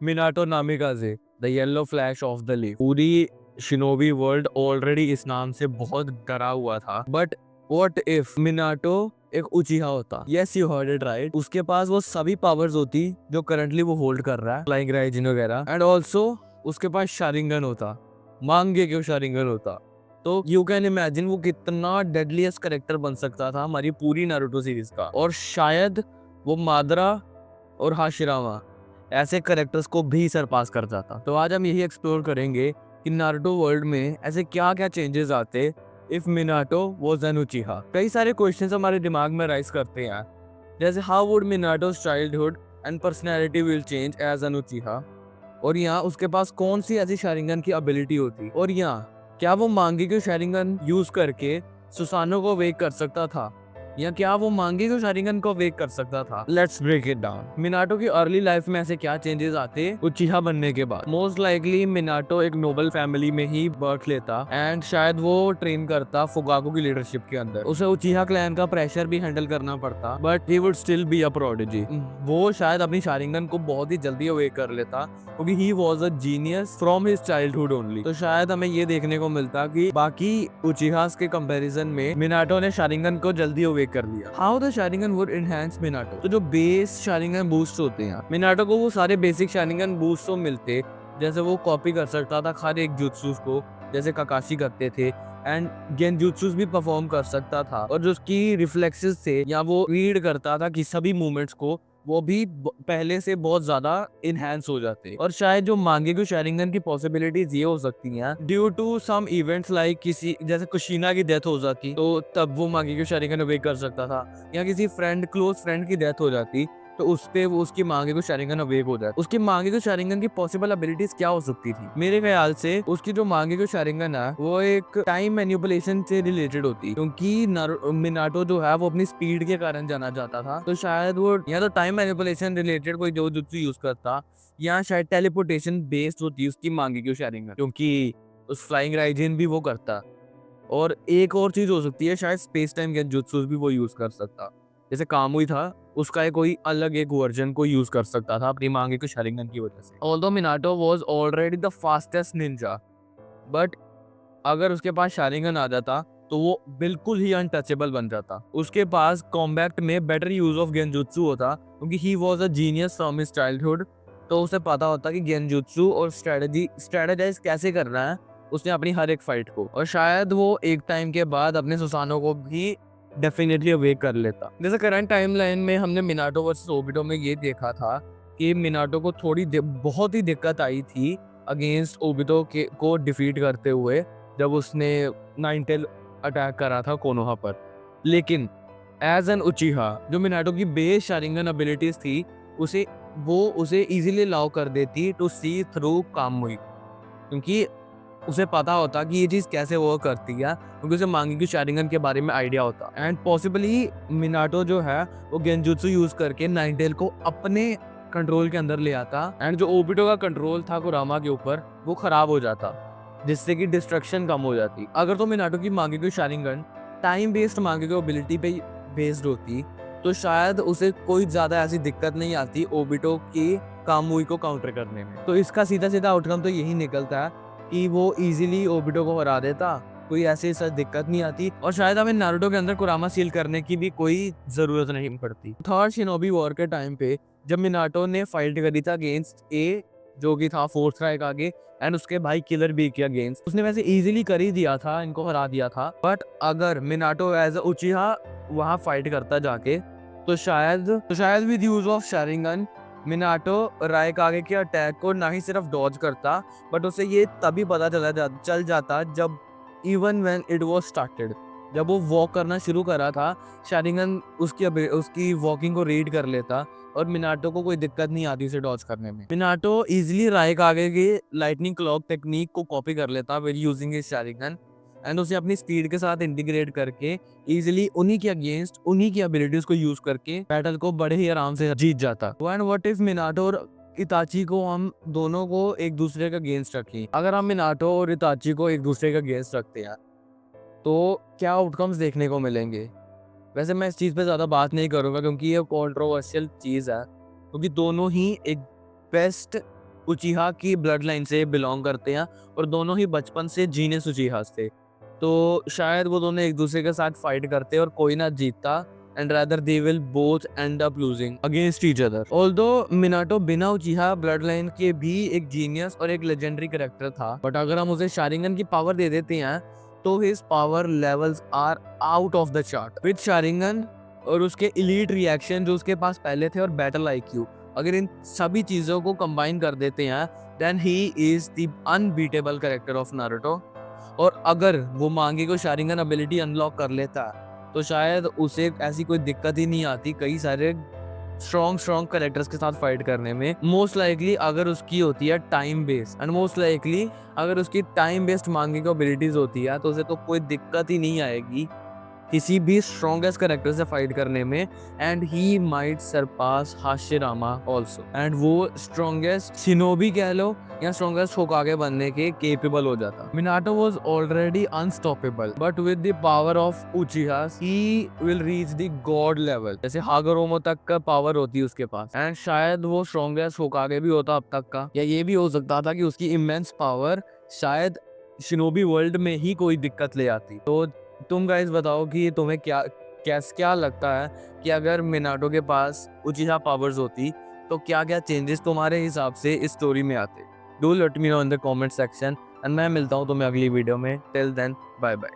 Minato Namikaze the yellow flash of the leaf. पूरी shinobi world already इस नाम से बहुत डरा हुआ था, बट व्हाट इफ मिनाटो एक उचिहा होता? Yes, you heard it right. उसके पास वो सभी पावर्स होती जो करंटली वो होल्ड कर रहा है, फ्लाइंग राइजिन वगैरह, एंड ऑल्सो उसके पास शारिंगन होता। मांगे क्यों शारिंगन होता? तो यू कैन इमेजिन वो कितना डेडलीस्ट करेक्टर बन सकता था हमारी पूरी नारुतो सीरीज का। और शायद वो मादरा और हाशिरामा ऐसे करेक्टर्स को भी सरपास कर जाता। तो आज हम यही एक्सप्लोर करेंगे कि नारुतो वर्ल्ड में ऐसे क्या क्या चेंजेस आते इफ मिनाटो वाज एन उचिहा। कई सारे क्वेश्चंस हमारे दिमाग में राइज करते हैं, जैसे how would Minato's childhood and personality will change as an Uchiha, और यहाँ उसके पास कौन सी ऐसी शारिंगन की एबिलिटी होती, और यहाँ क्या वो मांगी के शारिंगन यूज करके सुसानो को वेक कर सकता था, या क्या वो मांगी के शारिंगन को वेक कर सकता था। Let's break it down. Minato की अर्ली लाइफ में ऐसे क्या चेंजेस आते उचिहा बनने के बाद? मोस्ट लाइकली मिनाटो एक नोबल फैमिली में ही बर्थ लेता, एंड शायद वो ट्रेन करता फुगाको की लीडरशिप के अंदर। उसे उचिहा क्लैन का प्रेशर भी हैंडल करना पड़ता, but he would still be a prodigy. वो शायद अपनी शारिंगन को बहुत ही जल्दी अवेक कर लेता, क्योंकि he was a genius from his childhood only. तो शायद हमें ये देखने को मिलता कि बाकी उचिहास के कंपैरिजन में मिनाटो ने शारिंगन को जल्दी अवेक कर लिया। How the Sharingan would enhance Minato? तो जो बेस शारिंगन बूस्ट होते हैं, मिनाटो को वो सारे बेसिक शारिंगन बूस्ट तो मिलते, जैसे वो कॉपी कर सकता था हर एक जुत्सुस को, जैसे काकाशी करते थे, एंड गेनजुत्सुस भी परफॉर्म कर सकता था, और जो उसकी रिफ्लेक्सेस थे या वो रीड करता था कि सभी मूवमेंट्स को, वो भी पहले से बहुत ज्यादा इनहेंस हो जाते। और शायद जो मांगेगु शारिंगन की पॉसिबिलिटीज ये हो सकती हैं due to some events, like किसी जैसे कुशीना की डेथ हो जाती तो तब वो मांगेगु शारिंगन अवेक कर सकता था, या किसी फ्रेंड क्लोज फ्रेंड की डेथ हो जाती तो उस पे वो उसकी मांगेगु शारिंगन अवेक हो जाती। उसकी मांगेगु शारिंगन की पॉसिबल एबिलिटीज क्या हो सकती थी? मेरे ख्याल से उसकी जो मांगेगु शारिंगन है वो एक टाइम मैनिपुलेशन से रिलेटेड होती, क्योंकि मिनाटो जो है वो अपनी स्पीड के कारण जाना जाता था, तो शायद वो या तो टाइम मैनिपुलेशन रिलेटेड कोई जो जुत्सु यूज करता, या शायद टेलीपोर्टेशन बेस्ड होती उसकी मांगेगु शारिंगन, क्योंकि उस फ्लाइंग राइजिन भी वो करता। और एक और चीज हो सकती है, शायद स्पेस टाइम गेनजुत्सु भी वो यूज कर सकता, जैसे कामुई था उसका एक कोई अलग एक वर्जन को यूज कर सकता था अपनी मांगे को शारिंगन की वजह से। Although Minato was already the fastest Ninja, but अगर उसके पास शारिंगन आ जाता तो वो बिल्कुल ही अनटचेबल बन जाता। उसके पास कॉम्बैट में बेटर यूज ऑफ गेनजुत्सु होता, क्योंकि he was a genius from his childhood, तो उसे पता होता कि गेनजुत्सु और स्ट्रेटेजाइज कैसे करना है उसने अपनी हर एक फाइट को। और शायद वो एक टाइम के बाद अपने सुसानो को भी डेफिनेटली अवेक कर लेता। जैसे करंट टाइमलाइन में हमने मिनाटो वर्सेस ओबिटो में ये देखा था कि मिनाटो को बहुत ही दिक्कत आई थी अगेंस्ट ओबिटो के को डिफीट करते हुए, जब उसने नाइनटेल अटैक करा था कोनोहा पर। लेकिन एज एन उचिहा जो मिनाटो की बेस शारिंगन एबिलिटीज थी, उसे इजीली अलाउ कर देती टू सी थ्रू कामुई, क्योंकि उसे पता होता कि ये चीज कैसे वर्क करती है, क्योंकि उसे मांगी शारिंगन के बारे में आइडिया होता। एंड पॉसिबली मिनाटो जो है वो गेनजुत्सु यूज करके नाइनटेल को अपने कंट्रोल के अंदर ले आता, एंड जो ओबिटो का कंट्रोल था कुरामा के ऊपर वो खराब हो जाता, जिससे कि डिस्ट्रक्शन कम हो जाती। अगर तो मिनाटो की मांगेगु शारिंगन टाइम बेस्ड मांगेगु एबिलिटी पे बेस्ड होती, तो शायद उसे कोई ज्यादा ऐसी दिक्कत नहीं आती ओबिटो की कामुई को काउंटर करने में। तो इसका सीधा सीधा आउटकम तो यही निकलता है कि वो इजीली ओबिटो को हरा देता, कोई ऐसी सच दिक्कत नहीं आती, और शायद हमें नारुतो के अंदर कुरामा सील करने की भी कोई जरूरत नहीं पड़ती। थर्ड शिनोबी वॉर के टाइम पे जब मिनाटो ने फाइट करी था अगेंस्ट ए, जो कि था फोर्थ राइक आगे, एंड उसके भाई किलर बी के अगेंस्ट, उसने वैसे इजीली कर ही दिया था, इनको हरा दिया था। बट अगर मिनाटो एज अ उचिहा वहां फाइट करता जाके, तो शायद with use of Sharingan Minato Raikage के अटैक को ना ही सिर्फ डॉज करता, बट उसे ये तभी पता चल जाता जब even when it was started, जब वो वॉक करना शुरू करा था, शारिंगन उसकी वॉकिंग को रीड कर लेता, और मिनाटो को कोई दिक्कत नहीं आती उसे डॉज करने में। मिनाटो इजीली रायकागे की लाइटनिंग क्लॉक टेक्निक को कॉपी कर लेता with using his Sharingan, and उसे अपनी स्पीड के साथ इंटीग्रेट करके इजीली उन्हीं के अगेंस्ट उन्हीं की एबिलिटीज को यूज करके बैटल को बड़े ही आराम से जीत जाता। एंड व्हाट इफ मिनाटो और इताची को हम दोनों को एक दूसरे के अगेंस्ट रखें? अगर हम मिनाटो और इताची को एक दूसरे के अगेंस्ट रखते हैं तो क्या आउटकम्स देखने को मिलेंगे? वैसे मैं इस चीज पे ज्यादा बात नहीं करूंगा, क्योंकि ये कंट्रोवर्शियल चीज है, क्योंकि दोनों ही एक बेस्ट उचिहा की ब्लड लाइन से बिलोंग करते हैं और दोनों ही बचपन से जीनियस उचिहास थे। तो शायद वो दोनों एक दूसरे के साथ फाइट करते और कोई ना जीतता, and rather they will both and up losing against each other. Although Minato बिना उचिहा ब्लड लाइन के भी एक जीनियस और एक लेजेंडरी कैरेक्टर था, बट अगर हम उसे शारिंगन की पावर दे देते हैं तो his power levels are out of the chart. With Sharingan और उसके इलीट रिएक्शन जो उसके पास पहले थे और बैटल आईक्यू, अगर इन सभी चीजों को कंबाइन कर देते हैं then he is the unbeatable character of Naruto. और अगर वो मांगे को शारिंगन एबिलिटी अनलॉक कर लेता तो शायद उसे ऐसी कोई दिक्कत ही नहीं आती कई सारे स्ट्रॉन्ग कैरेक्टर्स के साथ फाइट करने में। मोस्ट लाइकली अगर उसकी होती है time based, and most likely अगर उसकी टाइम बेस्ड मांगे को एबिलिटीज होती है तो उसे तो कोई दिक्कत ही नहीं आएगी किसी भी स्ट्रॉन्गेस्ट कैरेक्टर से फाइट करने में, and he might surpass Hashirama also, and वो स्ट्रॉन्गेस्ट शिनोबी कह लो या स्ट्रॉन्गेस्ट होकागे बनने के केपेबल हो जाता। Minato was already unstoppable, but with the power of उचिहा he will reach the God level, जैसे हागरोमो तक का पावर होती है उसके पास, एंड शायद वो स्ट्रॉन्गेस्ट होकागे भी होता अब तक का, या ये भी हो सकता था कि उसकी इमेंस पावर शायद शिनोबी वर्ल्ड में ही कोई दिक्कत ले आती। तो तुम गाइस बताओ कि तुम्हें क्या लगता है कि अगर मिनाटो के पास उचिहा पावर्स होती तो क्या क्या चेंजेस तुम्हारे हिसाब से इस स्टोरी में आते। Do let me know in the comment section, and मैं मिलता हूँ तुम्हें अगली वीडियो में। Till then bye bye.